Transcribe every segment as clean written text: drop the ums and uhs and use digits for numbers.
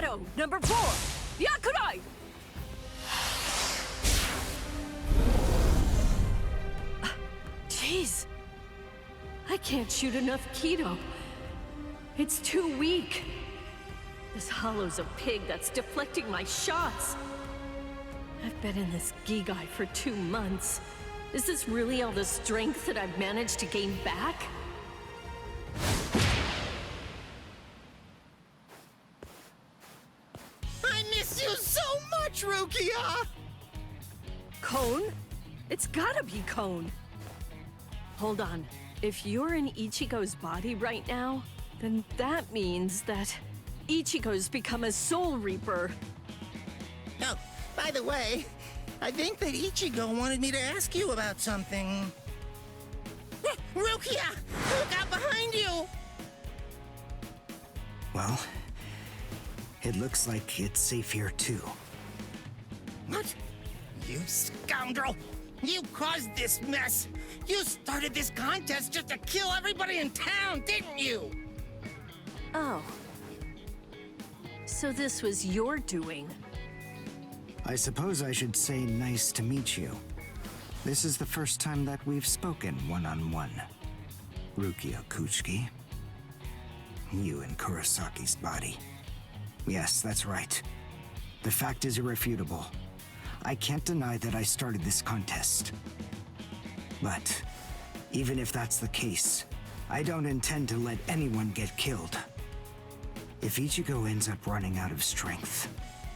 Shadow, number 4! Yakurai! Jeez. I can't shoot enough Keto. It's too weak. This hollow's a pig that's deflecting my shots. I've been in this Gigai for 2 months. Is this really all the strength that I've managed to gain back? I miss you so much, Rukia! Cone? It's gotta be Cone. Hold on. If you're in Ichigo's body right now, then that means that Ichigo's become a Soul Reaper. Oh, by the way, I think that Ichigo wanted me to ask you about something. Rukia! Look out behind you! Well, it looks like it's safe here too. What? You scoundrel! You caused this mess! You started this contest just to kill everybody in town, didn't you? Oh. So this was your doing? I suppose I should say nice to meet you. This is the first time that we've spoken one-on-one. Rukia Kuchiki. You in Kurosaki's body. Yes, that's right. The fact is irrefutable. I can't deny that I started this contest. But even if that's the case, I don't intend to let anyone get killed. If Ichigo ends up running out of strength,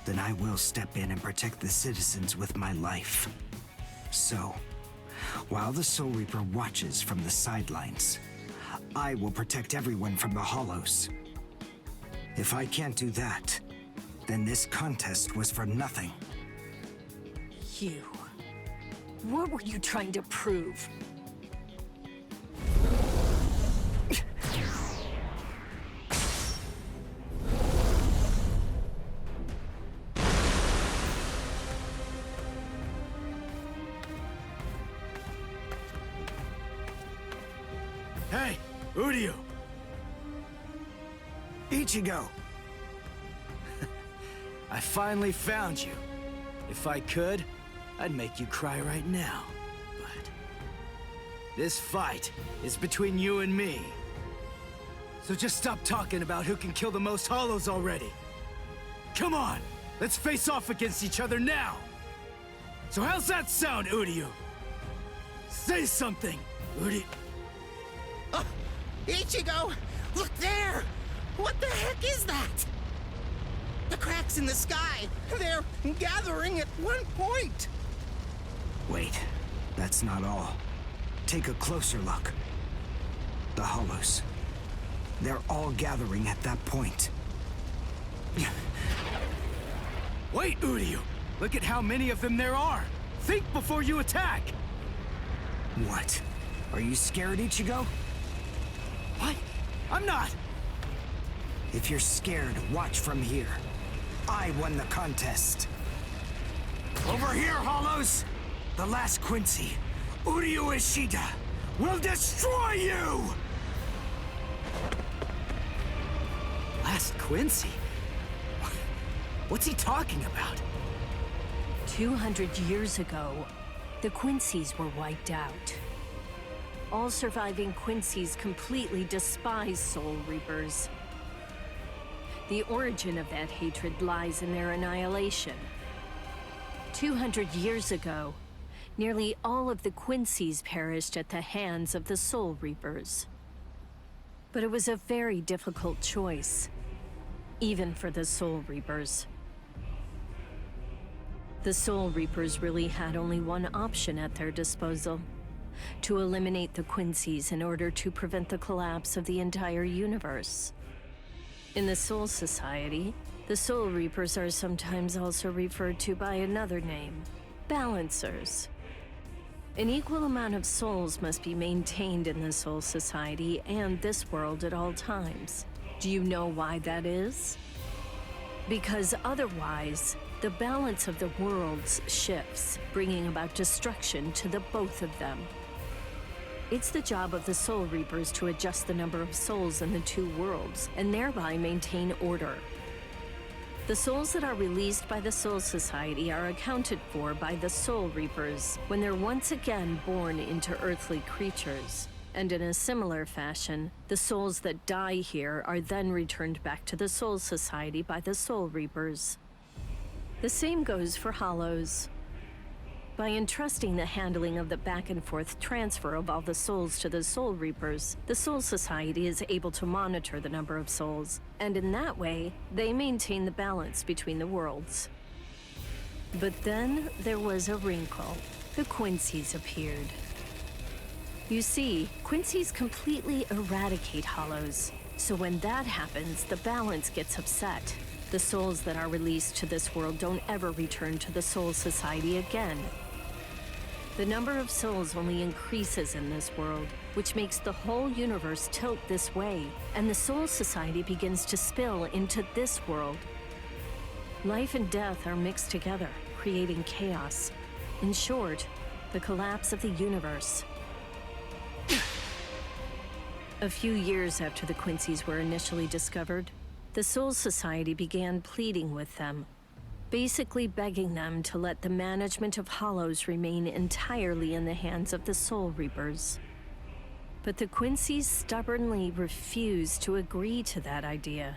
then I will step in and protect the citizens with my life. So, while the Soul Reaper watches from the sidelines, I will protect everyone from the Hollows. If I can't do that, then this contest was for nothing. You. What were you trying to prove? Hey, Uryu! Ichigo! I finally found you. If I could, I'd make you cry right now. But this fight is between you and me. So just stop talking about who can kill the most Hollows already. Come on, let's face off against each other now. So how's that sound, Uryu? Say something, Uryu. Oh, Ichigo! Look there! What the heck is that? The cracks in the sky! They're gathering at one point! Wait, that's not all. Take a closer look. The Hollows. They're all gathering at that point. Wait, Uryu! Look at how many of them there are! Think before you attack! What? Are you scared, Ichigo? What? I'm not! If you're scared, watch from here. I won the contest. Over here, Hollows! The last Quincy, Uryu Ishida, will destroy you! Last Quincy? What's he talking about? 200 years ago, the Quincy's were wiped out. All surviving Quincy's completely despise Soul Reapers. The origin of that hatred lies in their annihilation. 200 years ago, nearly all of the Quincy's perished at the hands of the Soul Reapers. But it was a very difficult choice, even for the Soul Reapers. The Soul Reapers really had only one option at their disposal: to eliminate the Quincy's in order to prevent the collapse of the entire universe. In the Soul Society, the Soul Reapers are sometimes also referred to by another name: Balancers. An equal amount of souls must be maintained in the Soul Society and this world at all times. Do you know why that is? Because otherwise, the balance of the worlds shifts, bringing about destruction to the both of them. It's the job of the Soul Reapers to adjust the number of souls in the two worlds, and thereby maintain order. The souls that are released by the Soul Society are accounted for by the Soul Reapers when they're once again born into earthly creatures. And in a similar fashion, the souls that die here are then returned back to the Soul Society by the Soul Reapers. The same goes for Hollows. By entrusting the handling of the back-and-forth transfer of all the souls to the Soul Reapers, the Soul Society is able to monitor the number of souls, and in that way, they maintain the balance between the worlds. But then there was a wrinkle. The Quincy's appeared. You see, Quincy's completely eradicate Hollows, so when that happens, the balance gets upset. The souls that are released to this world don't ever return to the Soul Society again. The number of souls only increases in this world, which makes the whole universe tilt this way, and the Soul Society begins to spill into this world. Life and death are mixed together, creating chaos. In short, the collapse of the universe. A few years after the Quincy's were initially discovered, the Soul Society began pleading with them, basically begging them to let the management of Hollows remain entirely in the hands of the Soul Reapers. But the Quincy's stubbornly refused to agree to that idea.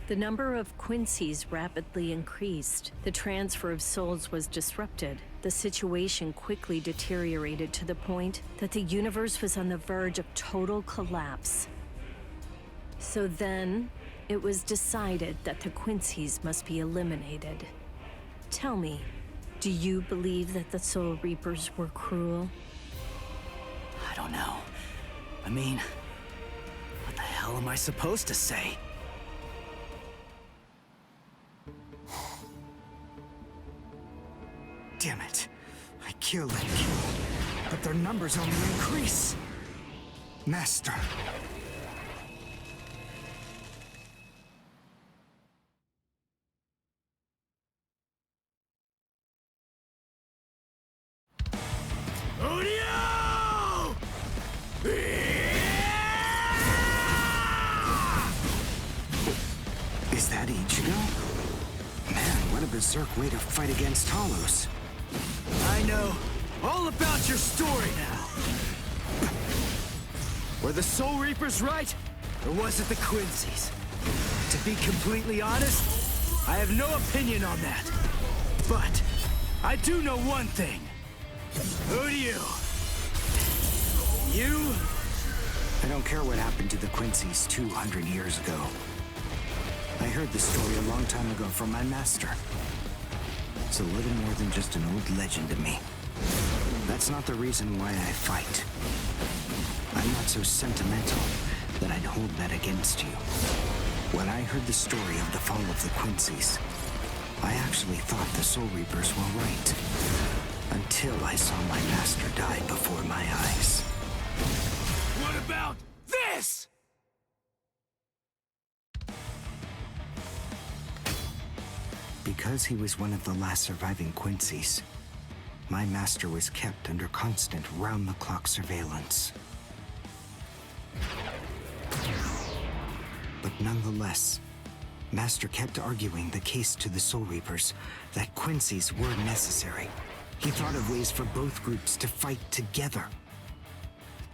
The number of Quincy's rapidly increased. The transfer of souls was disrupted. The situation quickly deteriorated to the point that the universe was on the verge of total collapse. So then, it was decided that the Quincy's must be eliminated. Tell me, do you believe that the Soul Reapers were cruel? I don't know. I mean, what the hell am I supposed to say? Damn it. I kill and kill, but their numbers only increase. Master. Is that Ichigo? Man, what a berserk way to fight against Hollows. I know all about your story now. Were the Soul Reapers right, or was it the Quincy's? To be completely honest, I have no opinion on that. But I do know one thing. Who do you? You? I don't care what happened to the Quincy's 200 years ago. I heard the story a long time ago from my master. It's a little more than just an old legend to me. That's not the reason why I fight. I'm not so sentimental that I'd hold that against you. When I heard the story of the fall of the Quincy's, I actually thought the Soul Reapers were right. Until I saw my master die before my eyes. What about this? Because he was one of the last surviving Quincy's, my master was kept under constant round-the-clock surveillance. But nonetheless, Master kept arguing the case to the Soul Reapers that Quincy's were necessary. He thought of ways for both groups to fight together.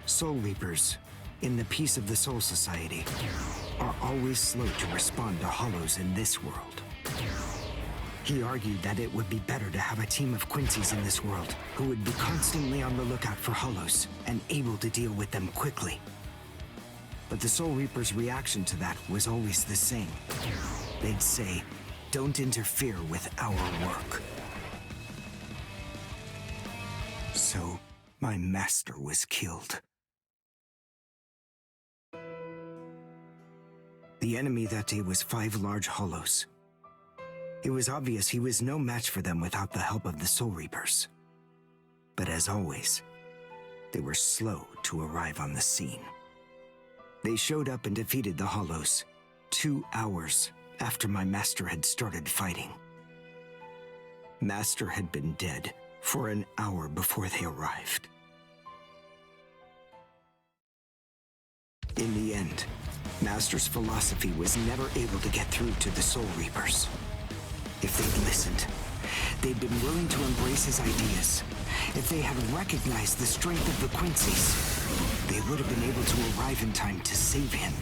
Soul Reapers, in the peace of the Soul Society, are always slow to respond to Hollows in this world. He argued that it would be better to have a team of Quincy's in this world who would be constantly on the lookout for Hollows and able to deal with them quickly. But the Soul Reapers' reaction to that was always the same. They'd say, "Don't interfere with our work." So, my master was killed. The enemy that day was 5 large Hollows. It was obvious he was no match for them without the help of the Soul Reapers. But as always, they were slow to arrive on the scene. They showed up and defeated the Hollows 2 hours after my master had started fighting. Master had been dead for an hour before they arrived. In the end, Master's philosophy was never able to get through to the Soul Reapers. If they'd listened, they'd been willing to embrace his ideas. If they had recognized the strength of the Quincy's, they would have been able to arrive in time to save him.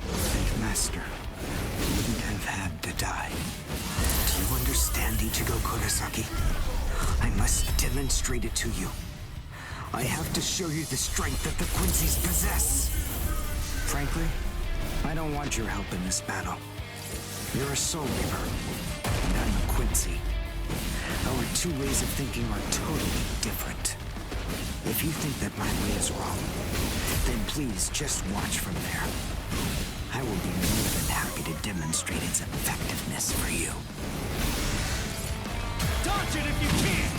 And Master wouldn't have had to die. Do you understand, Ichigo Kurosaki? I must demonstrate it to you. I have to show you the strength that the Quincy's possess. Frankly, I don't want your help in this battle. You're a Soul Reaper, and I'm a Quincy. Our two ways of thinking are totally different. If you think that my way is wrong, then please just watch from there. I will be more than happy to demonstrate its effectiveness for you. Dodge it if you can!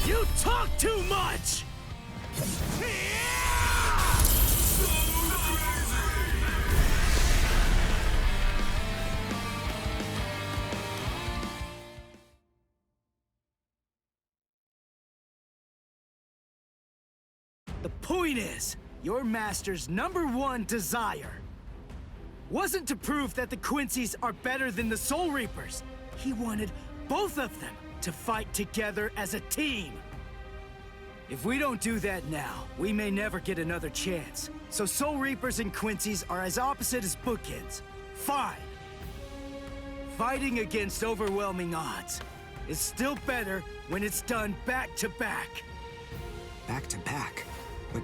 You talk too much! The point is, your master's #1 desire wasn't to prove that the Quincy's are better than the Soul Reapers. He wanted both of them to fight together as a team. If we don't do that now, we may never get another chance. So Soul Reapers and Quincy's are as opposite as bookends. Fine. Fighting against overwhelming odds is still better when it's done back to back. Back to back? But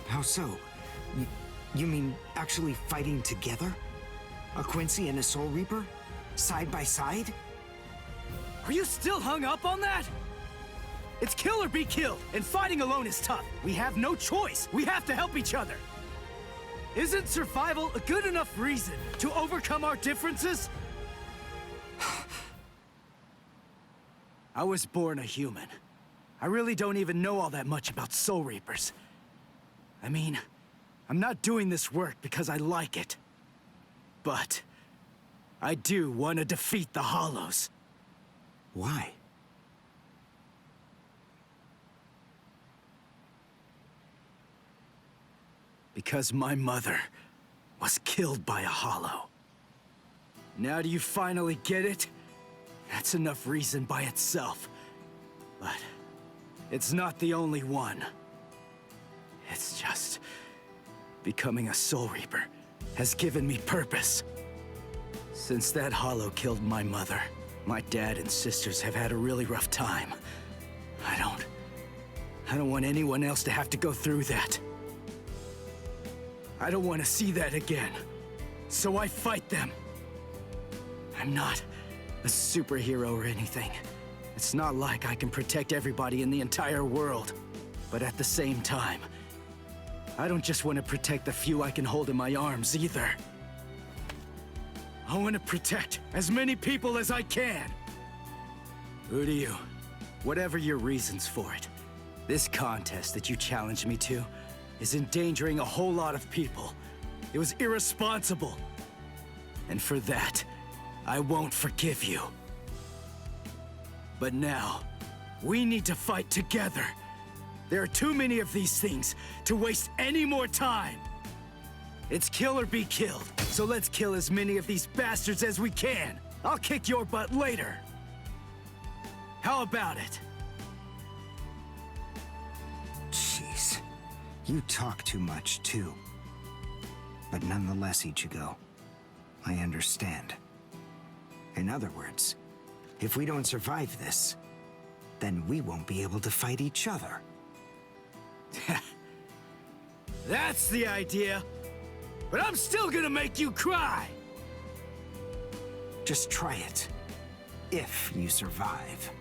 how so? You mean actually fighting together? A Quincy and a Soul Reaper? Side by side? Are you still hung up on that? It's kill or be killed, and fighting alone is tough. We have no choice. We have to help each other. Isn't survival a good enough reason to overcome our differences? I was born a human. I really don't even know all that much about Soul Reapers. I mean, I'm not doing this work because I like it. But I do want to defeat the Hollows. Why? Because my mother was killed by a Hollow. Now do you finally get it? That's enough reason by itself. But it's not the only one. It's just becoming a Soul Reaper has given me purpose. Since that Hollow killed my mother, my dad and sisters have had a really rough time. I don't want anyone else to have to go through that. I don't want to see that again. So I fight them. I'm not a superhero or anything. It's not like I can protect everybody in the entire world. But at the same time, I don't just want to protect the few I can hold in my arms either. I want to protect as many people as I can. Uryu, whatever your reasons for it, this contest that you challenged me to is endangering a whole lot of people. It was irresponsible. And for that, I won't forgive you. But now, we need to fight together. There are too many of these things to waste any more time. It's kill or be killed, so let's kill as many of these bastards as we can. I'll kick your butt later. How about it? Jeez. You talk too much, too. But nonetheless, Ichigo, I understand. In other words, if we don't survive this, then we won't be able to fight each other. That's the idea. But I'm still gonna make you cry. Just try it. If you survive.